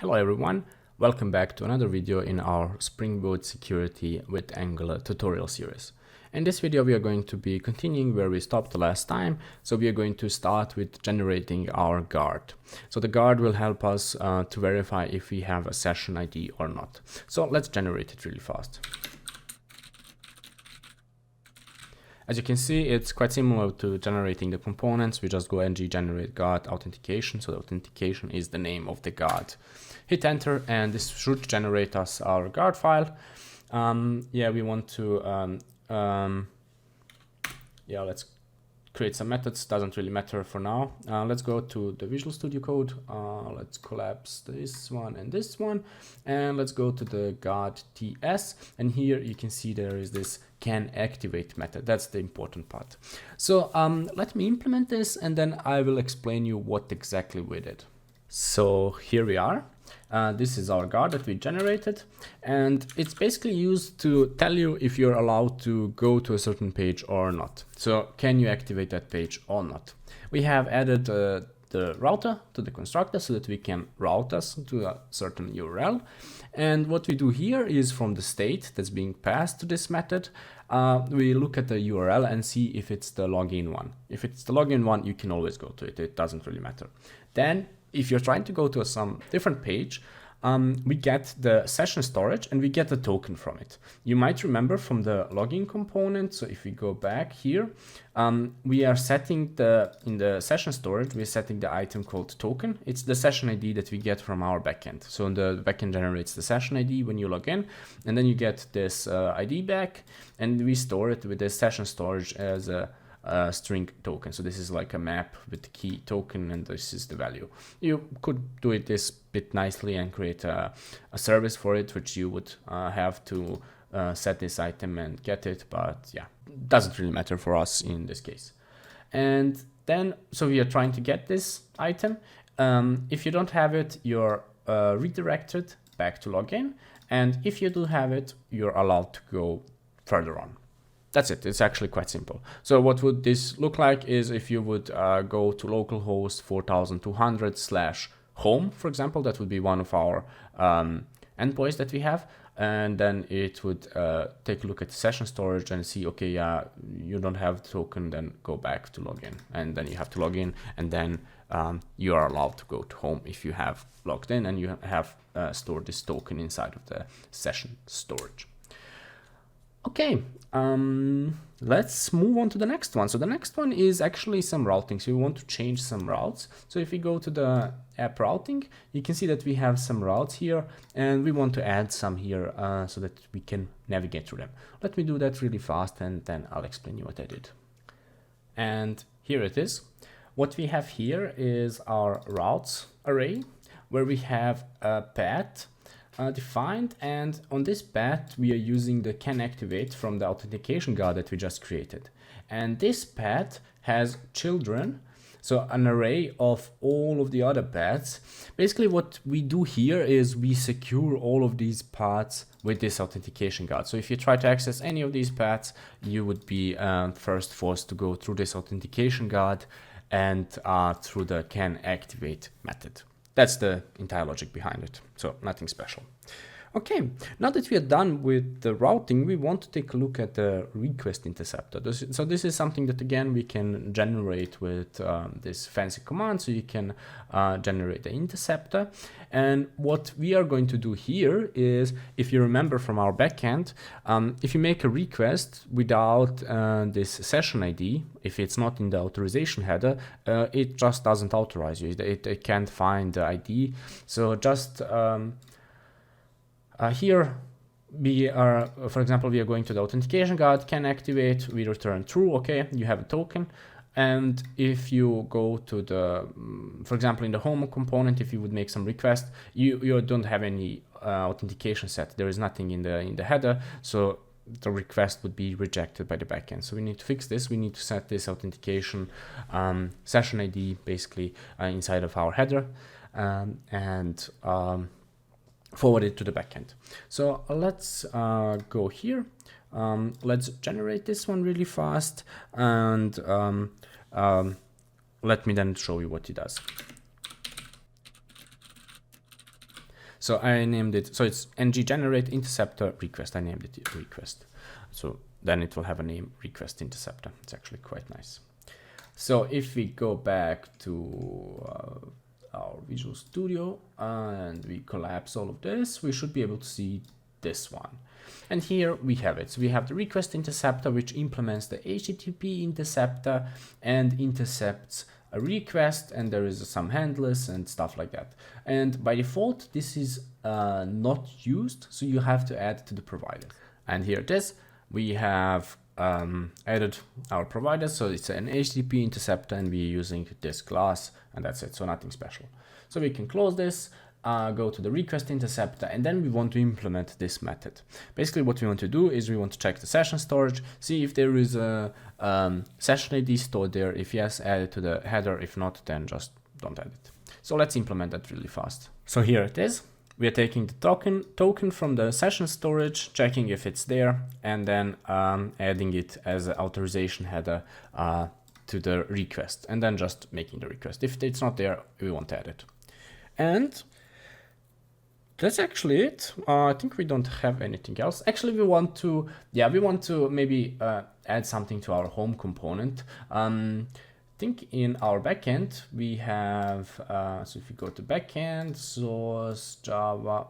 Hello everyone, welcome back to another video in our Spring Boot Security with Angular tutorial series. In this video we are going to be continuing where we stopped the last time, so we are going to start with generating our guard. So the guard will help us to verify if we have a session ID or not. So let's generate it really fast. As you can see, it's quite similar to generating the components. We just go ng generate guard authentication. So the authentication is the name of the guard. Hit enter, and this should generate us our guard file. We want to, let's create some methods. Doesn't really matter for now. Let's go to the Visual Studio Code. Let's collapse this one, and let's go to the guard TS. And here you can see there is this can activate method. That's the important part. So let me implement this, and then I will explain you what exactly we did. So here we are. This is our guard that we generated, and it's basically used to tell you if you're allowed to go to a certain page or not. So can you activate that page or not? We have added the router to the constructor so that we can route us to a certain URL. And what we do here is from the state that's being passed to this method, we look at the URL and see if it's the login one. If it's the login one, you can always go to it. It doesn't really matter. Then if you're trying to go to some different page, we get the session storage and we get a token from it. You might remember from the login component. So if we go back here, we are setting in the session storage, we're setting the item called token. It's the session ID that we get from our backend. So the backend generates the session ID when you log in, and then you get this ID back, and we store it with the session storage as a string token. So this is like a map with the key token, and this is the value. You could do it this bit nicely and create a service for it, which you would have to set this item and get it, but yeah, doesn't really matter for us in this case. And then, so we are trying to get this item. If you don't have it, you're redirected back to login, and if you do have it, you're allowed to go further on. That's it. It's actually quite simple. So what would this look like is if you would go to localhost 4200/home, for example. That would be one of our endpoints that we have. And then it would take a look at the session storage and see, okay, yeah, you don't have the token, then go back to login. And then you have to log in, and then you are allowed to go to home if you have logged in and you have stored this token inside of the session storage. Okay, let's move on to the next one. So the next one is actually some routing. So we want to change some routes. So if we go to the app routing, you can see that we have some routes here, and we want to add some here so that we can navigate through them. Let me do that really fast, and then I'll explain you what I did. And here it is. What we have here is our routes array, where we have a path defined, and on this path we are using the can activate from the authentication guard that we just created. And this path has children, so an array of all of the other paths. Basically what we do here is we secure all of these paths with this authentication guard. So if you try to access any of these paths, you would be first forced to go through this authentication guard and through the can activate method. That's the entire logic behind it, so nothing special. Okay, now that we are done with the routing, we want to take a look at the request interceptor. So this is something that, again, we can generate with this fancy command. So you can generate the interceptor. And what we are going to do here is, if you remember from our backend, if you make a request without this session ID, if it's not in the authorization header, it just doesn't authorize you. It can't find the ID. So just here we are, for example, we are going to the authentication guard, can activate, we return true, okay, you have a token. And if you go to the, for example, in the home component, if you would make some request, you don't have any authentication set. There is nothing in the header, so the request would be rejected by the backend. So we need to fix this. We need to set this authentication session ID basically inside of our header, and forward it to the backend. So let's go here. Let's generate this one really fast, and let me then show you what it does. So I named it, so it's ng generate interceptor request. I named it request. So then it will have a name request interceptor. It's actually quite nice. So if we go back to our Visual Studio and we collapse all of this, we should be able to see this one. And here we have it. So we have the request interceptor, which implements the HTTP interceptor and intercepts a request, and there is some handlers and stuff like that. And by default, this is not used, so you have to add to the provider. And here it is. We have added our provider, so it's an HTTP interceptor, and we're using this class, and that's it. So nothing special. So we can close this. Go to the request interceptor, and then we want to implement this method. Basically what we want to do is we want to check the session storage, see if there is a session ID stored there. If yes, add it to the header. If not, then just don't add it. So let's implement that really fast. So here it is. We are taking the token from the session storage, checking if it's there, and then adding it as an authorization header to the request, and then just making the request. If it's not there, we won't add it. And that's actually it. I think we don't have anything else. Actually, we want to maybe add something to our home component. I think in our backend we have, so if you go to backend, source, Java,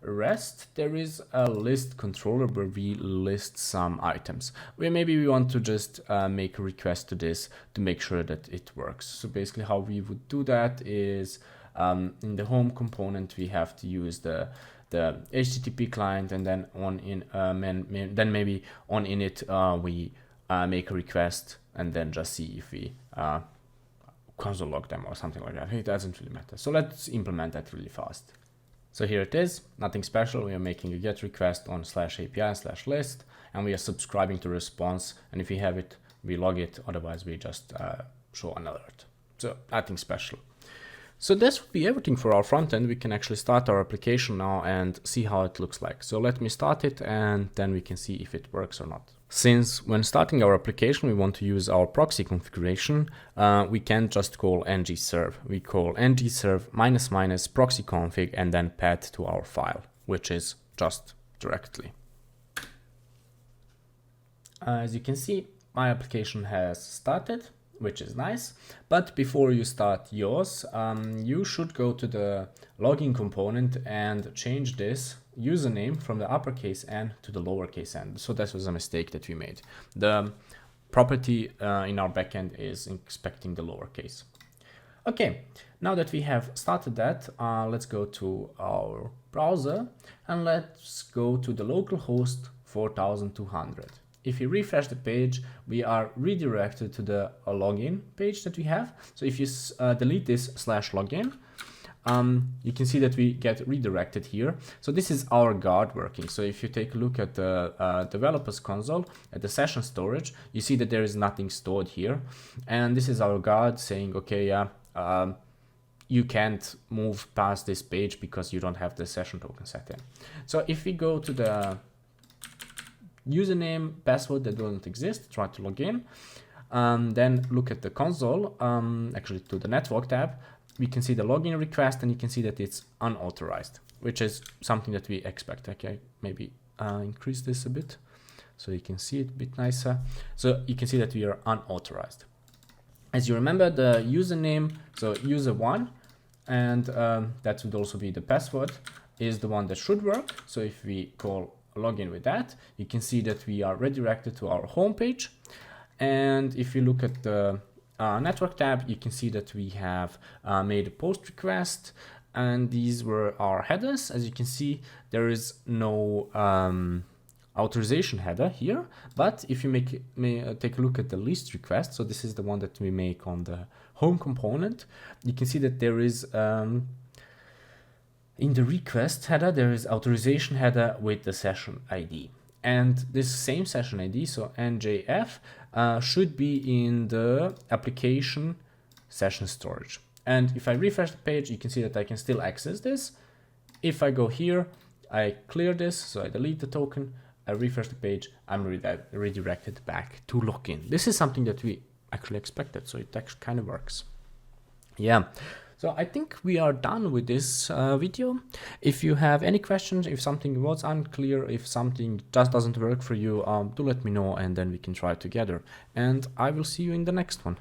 REST, there is a list controller where we list some items. Maybe we want to just make a request to this to make sure that it works. So basically how we would do that is in the home component, we have to use the HTTP client, and then then maybe on init we make a request, and then just see if we console log them or something like that. It doesn't really matter. So let's implement that really fast. So here it is, nothing special. We are making a GET request on /API/list, and we are subscribing to response. And if we have it, we log it. Otherwise, we just show an alert. So nothing special. So this would be everything for our front end. We can actually start our application now and see how it looks like. So let me start it, and then we can see if it works or not. Since when starting our application, we want to use our proxy configuration, we can't just call ngserve. We call ngserve ---- proxy config and then path to our file, which is just directly. As you can see, my application has started, which is nice. But before you start yours, you should go to the login component and change this username from the uppercase N to the lowercase n. So that was a mistake that we made. The property in our backend is expecting the lowercase. Okay, now that we have started that, let's go to our browser and let's go to the localhost 4200. If you refresh the page, we are redirected to the login page that we have. So if you delete this /login, you can see that we get redirected here. So this is our guard working. So if you take a look at the developers console, at the session storage, you see that there is nothing stored here. And this is our guard saying, okay, you can't move past this page because you don't have the session token set in. So if we go to the username, password that doesn't exist, try to log in, then look at the console, actually to the network tab, we can see the login request, and you can see that it's unauthorized, which is something that we expect. Okay, maybe increase this a bit so you can see it a bit nicer. So you can see that we are unauthorized. As you remember, the username, so user1, and that would also be the password, is the one that should work. So if we call login with that, you can see that we are redirected to our home page. And if you look at the network tab, you can see that we have made a post request, and these were our headers. As you can see, there is no authorization header here, but if you take a look at the list request, so this is the one that we make on the home component, you can see that there is in the request header, there is authorization header with the session ID. And this same session ID, so NJF, should be in the application session storage. And if I refresh the page, you can see that I can still access this. If I go here, I clear this, so I delete the token, I refresh the page, I'm redirected back to login. This is something that we actually expected, so it actually kind of works. Yeah. So I think we are done with this video. If you have any questions, if something was unclear, if something just doesn't work for you, do let me know and then we can try it together. And I will see you in the next one.